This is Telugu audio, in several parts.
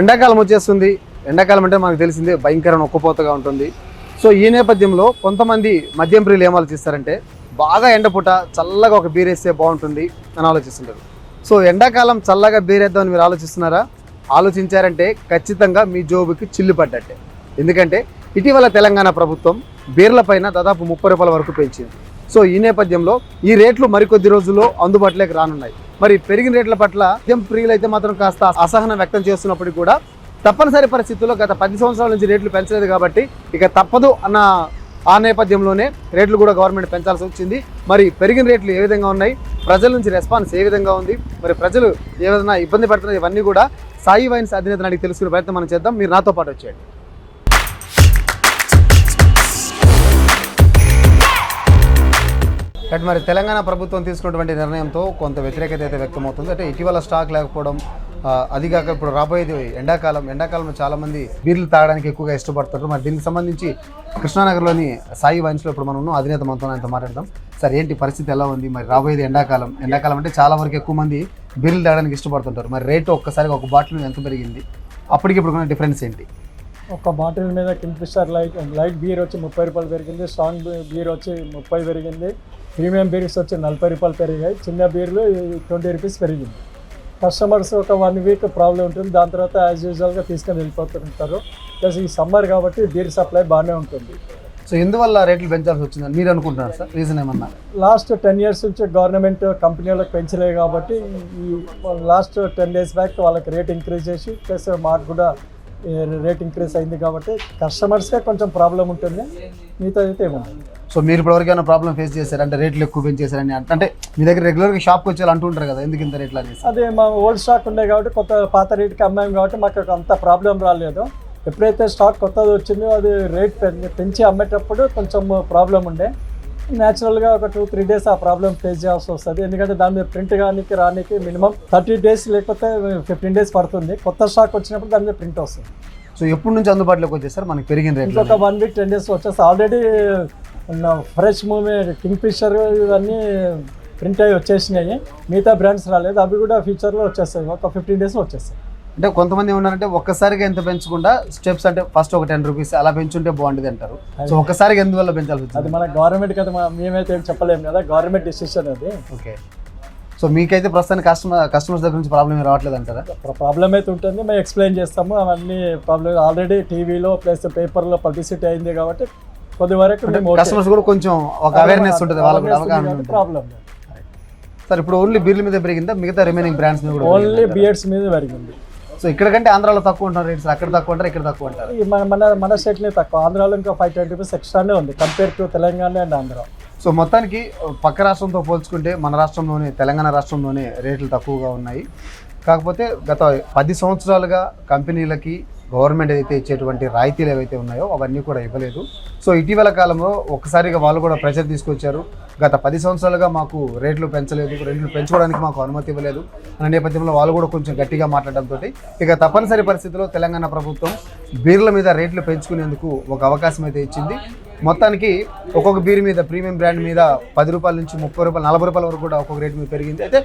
ఎండాకాలం వచ్చేస్తుంది. ఎండాకాలం అంటే మనకు తెలిసిందే భయంకరమైన ఉక్కపోతగా ఉంటుంది. సో ఈ నేపథ్యంలో కొంతమంది మద్యం ప్రియులు ఏం ఆలోచిస్తారంటే బాగా ఎండపూట చల్లగా ఒక బీర్ వేస్తే బాగుంటుంది అని ఆలోచిస్తుంటారు. సో ఎండాకాలం చల్లగా బీర్ వేద్దామని మీరు ఆలోచిస్తున్నారా? ఆలోచించారంటే ఖచ్చితంగా మీ జోబుకి చిల్లు పడ్డట్టే. ఎందుకంటే ఇటీవల తెలంగాణ ప్రభుత్వం బీర్ల పైన దాదాపు 30 రూపాయల వరకు పెంచింది. సో ఈ నేపథ్యంలో ఈ రేట్లు మరికొద్ది రోజుల్లో అందుబాటులోకి రానున్నాయి. మరి పెరిగిన రేట్ల పట్ల మద్యం ప్రియులు అయితే మాత్రం కాస్త అసహనం వ్యక్తం చేస్తున్నప్పటికీ కూడా తప్పనిసరి పరిస్థితుల్లో గత 10 సంవత్సరాల నుంచి రేట్లు పెంచలేదు కాబట్టి ఇక తప్పదు అన్న ఆ నేపథ్యంలోనే రేట్లు కూడా గవర్నమెంట్ పెంచాల్సి వచ్చింది. మరి పెరిగిన రేట్లు ఏ విధంగా ఉన్నాయి, ప్రజల నుంచి రెస్పాన్స్ ఏ విధంగా ఉంది, మరి ప్రజలు ఏ విధంగా ఇబ్బంది పడుతున్నారు, ఇవన్నీ కూడా సాయి వైన్స్ అధినేతను అడిగి తెలుసుకునే ప్రయత్నం మనం చేద్దాం. మీరు నాతో పాటు వచ్చేయండి. బట్ మరి తెలంగాణ ప్రభుత్వం తీసుకున్నటువంటి నిర్ణయంతో కొంత వ్యతిరేకత అయితే వ్యక్తమవుతుంది. అంటే ఇటీవల స్టాక్ లేకపోవడం, అదిగాక ఇప్పుడు రాబోయేది ఎండాకాలంలో చాలామంది బీర్లు తాగడానికి ఎక్కువగా ఇష్టపడుతుంటారు. మరి దీనికి సంబంధించి కృష్ణానగర్లోని సాయి వైన్స్లో ఇప్పుడు మనం అధినేత మనతో ఆయనతో మాట్లాడదాం. సార్, ఏంటి పరిస్థితి ఎలా ఉంది? మరి రాబోయేది ఎండాకాలం అంటే చాలా వరకు ఎక్కువ మంది బీర్లు తాగడానికి ఇష్టపడుతుంటారు. మరి రేటు ఒక్కసారిగా ఒక బాటిల్ ఎంత పెరిగింది, అప్పటికి ఇప్పుడు ఉన్న డిఫరెన్స్ ఏంటి? ఒక బాటిల్ మీద కింగ్ఫిషర్ లైట్ బీర్ వచ్చి 30 రూపాయలు పెరిగింది, స్ట్రాంగ్ బీర్ వచ్చి 30 పెరిగింది, ప్రీమియం బీర్స్ వచ్చి 40 రూపాయలు పెరిగాయి, చిన్న బీర్లు 20 రూపీస్ పెరిగింది. కస్టమర్స్ ఒక 1 వీక్ ప్రాబ్లం ఉంటుంది, దాని తర్వాత యాజ్ యూజువల్గా తీసుకొని వెళ్ళిపోతుంటారు. ప్లస్ ఈ సమ్మర్ కాబట్టి బీర్ సప్లై బాగానే ఉంటుంది. సో ఎందువల్ల రేట్లు పెంచాల్సి వచ్చిందని మీరు అనుకుంటున్నారు సార్? రీజన్ ఏమన్నా? లాస్ట్ 10 years నుంచి గవర్నమెంట్ కంపెనీలకు పెంచలేదు కాబట్టి ఈ లాస్ట్ 10 days బ్యాక్ వాళ్ళకి రేట్ ఇంక్రీజ్ చేసి ప్లస్ మాకు కూడా రేట్ ఇంక్రీజ్ అయింది కాబట్టి కస్టమర్స్కే కొంచెం ప్రాబ్లం ఉంటుంది, మిగతా అయితే ఏముంటుంది. సో మీరు ఇప్పటివరకు ఏమైనా ప్రాబ్లం ఫేస్ చేశారంటే రేట్లు ఎక్కువ పెంచేశారని అంటే మీ దగ్గర రెగ్యులర్గా షాప్కి వచ్చి అంటుంటారు కదా, ఎందుకు ఇంత రేట్లు అనేసి? అదే మా ఓల్డ్ స్టాక్ ఉండే కాబట్టి పాత రేట్కి అమ్మాము కాబట్టి మాకు అంత ప్రాబ్లం రాలేదు. ఎప్పుడైతే స్టాక్ కొత్తది వచ్చిందో అది రేట్ పెంచి అమ్మేటప్పుడు కొంచెం ప్రాబ్లం ఉండే. న్యాచురల్గా ఒక 2-3 days ఆ ప్రాబ్లం ఫేస్ చేయాల్సి వస్తుంది. ఎందుకంటే దాని మీద ప్రింట్ రానికి మినిమం 30 days లేకపోతే 15 days పడుతుంది. కొత్త స్టాక్ వచ్చినప్పుడు దాని మీద ప్రింట్ వస్తుంది. సో ఎప్పటి నుంచి అందుబాటులోకి వచ్చేసారు మనకి పెరిగిన రేట్? ఇంకొక 1 week 10 days వచ్చేసి ఆల్రెడీ ఫ్రెష్ మూవీ కింగ్ఫిషర్ ఇవన్నీ ప్రింట్ అయ్యి వచ్చేసినాయి. మిగతా బ్రాండ్స్ రాలేదు, అవి కూడా ఫ్యూచర్లో వచ్చేస్తాయి. ఒక 15 days వచ్చేస్తాయి. అంటే కొంతమంది ఉన్నారంటే ఒక్కసారిగా ఎంత పెంచకుండా స్టెప్స్, అంటే ఫస్ట్ ఒక 10 రూపీస్ అలా పెంచుంటే బాగుంటుంది అంటారు. సో ఒక్కసారిగా ఎందువల్ల పెంచాల్సి వచ్చింది? అది మన గవర్నమెంట్ కదా, మేమైతే ఏం చెప్పలేము కదా, గవర్నమెంట్ డిసిషన్ అది. ఓకే. సో మీకైతే ప్రస్తుతానికి కస్టమర్స్ దగ్గర నుంచి ప్రాబ్లం రావట్లేదు అంటారా? ప్రాబ్లం అయితే ఉంటుంది, మేము ఎక్స్ప్లెయిన్ చేస్తాము. అవన్నీ ప్రాబ్లమ్ ఆల్రెడీ టీవీలో ప్లస్ పేపర్లో పబ్లిసిటీ అయింది కాబట్టి కొద్ది వరకు కస్టమర్స్ కూడా కొంచెం ఒక అవేర్నెస్ ఉంటుంది, వాళ్ళకి ప్రాబ్లం. సార్, ఇప్పుడు ఓన్లీ బీర్ల మీద పెరిగిందా, మిగతా రిమైనింగ్ బ్రాండ్స్ మీద కూడా? ఓన్లీ బియర్స్ మీద పెరిగింది. సో ఇక్కడ కంటే ఆంధ్రాలో తక్కువ ఉంటారు రేట్స్, అక్కడ తక్కువ ఉంటారు, ఇక్కడ తక్కువ ఉంటారు? మన స్టేట్లే తక్కువ, ఆంధ్రాలో ఇంకా 5-10 రూపీస్ ఎక్స్ట్రానే ఉంది compare to Telangana and Andhra. So మొత్తానికి పక్క రాష్ట్రంతో పోల్చుకుంటే మన రాష్ట్రంలోనే, తెలంగాణ రాష్ట్రంలోనే రేట్లు తక్కువగా ఉన్నాయి. కాకపోతే గత 10 సంవత్సరాలుగా కంపెనీలకి గవర్నమెంట్ అయితే ఇచ్చేటువంటి రాయితీలు ఏవైతే ఉన్నాయో అవన్నీ కూడా ఇవ్వలేదు. సో ఇటీవల కాలంలో ఒక్కసారిగా వాళ్ళు కూడా ప్రెషర్ తీసుకొచ్చారు. గత 10 సంవత్సరాలుగా మాకు రేట్లు పెంచలేదు, రేట్లు పెంచుకోవడానికి మాకు అనుమతి ఇవ్వలేదు అనే నేపథ్యంలో వాళ్ళు కూడా కొంచెం గట్టిగా మాట్లాడడంతో ఇక తప్పనిసరి పరిస్థితిలో తెలంగాణ ప్రభుత్వం బీర్ల మీద రేట్లు పెంచుకునేందుకు ఒక అవకాశం అయితే ఇచ్చింది. మొత్తానికి ఒక్కొక్క బీర్ మీద, ప్రీమియం బ్రాండ్ మీద 10 రూపాయల నుంచి 30 రూపాయలు, 40 రూపాయల వరకు కూడా ఒక్కొక్క రేట్ మీద పెరిగింది. అయితే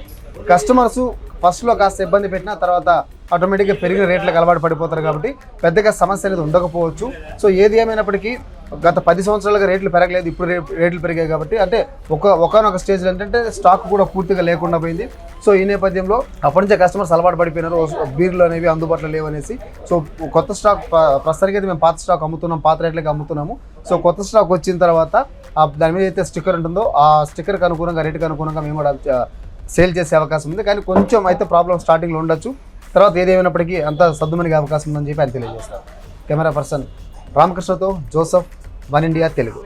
కస్టమర్స్ ఫస్ట్లో కాస్త ఇబ్బంది పెట్టినా తర్వాత ఆటోమేటిక్గా పెరిగిన రేట్లకు అలవాటు పడిపోతారు కాబట్టి పెద్దగా సమస్య అనేది ఉండకపోవచ్చు. సో ఏది ఏమైనప్పటికీ గత 10 సంవత్సరాలుగా రేట్లు పెరగలేదు, ఇప్పుడు రేట్లు పెరిగాయి కాబట్టి అంటే ఒకనొక స్టేజ్లో ఏంటంటే స్టాక్ కూడా పూర్తిగా లేకుండా పోయింది. సో ఈ నేపథ్యంలో అప్పటి నుంచే కస్టమర్స్ అలవాటు పడిపోయినారు, బీర్లు అనేవి అందుబాటులో లేవనేసి. సో కొత్త స్టాక్ ప్రస్తుతానికి అయితే మేము పాత స్టాక్ అమ్ముతున్నాం, పాత రేట్లకి అమ్ముతున్నాము. సో కొత్త స్టాక్ వచ్చిన తర్వాత దాని మీద అయితే స్టిక్కర్ ఉంటుందో ఆ స్టిక్కర్కి అనుగుణంగా, రేటుకి అనుగుణంగా మేము కూడా సేల్ చేసే అవకాశం ఉంది. కానీ కొంచెం అయితే ప్రాబ్లం స్టార్టింగ్లో ఉండొచ్చు, తర్వాత ఏదేమైనప్పటికీ అంత సద్దుమణిగే అవకాశం ఉందని చెప్పి ఆయన తెలియజేస్తారు. కెమెరా పర్సన్ రామకృష్ణతో జోసఫ్, వన్ ఇండియా తెలుగు.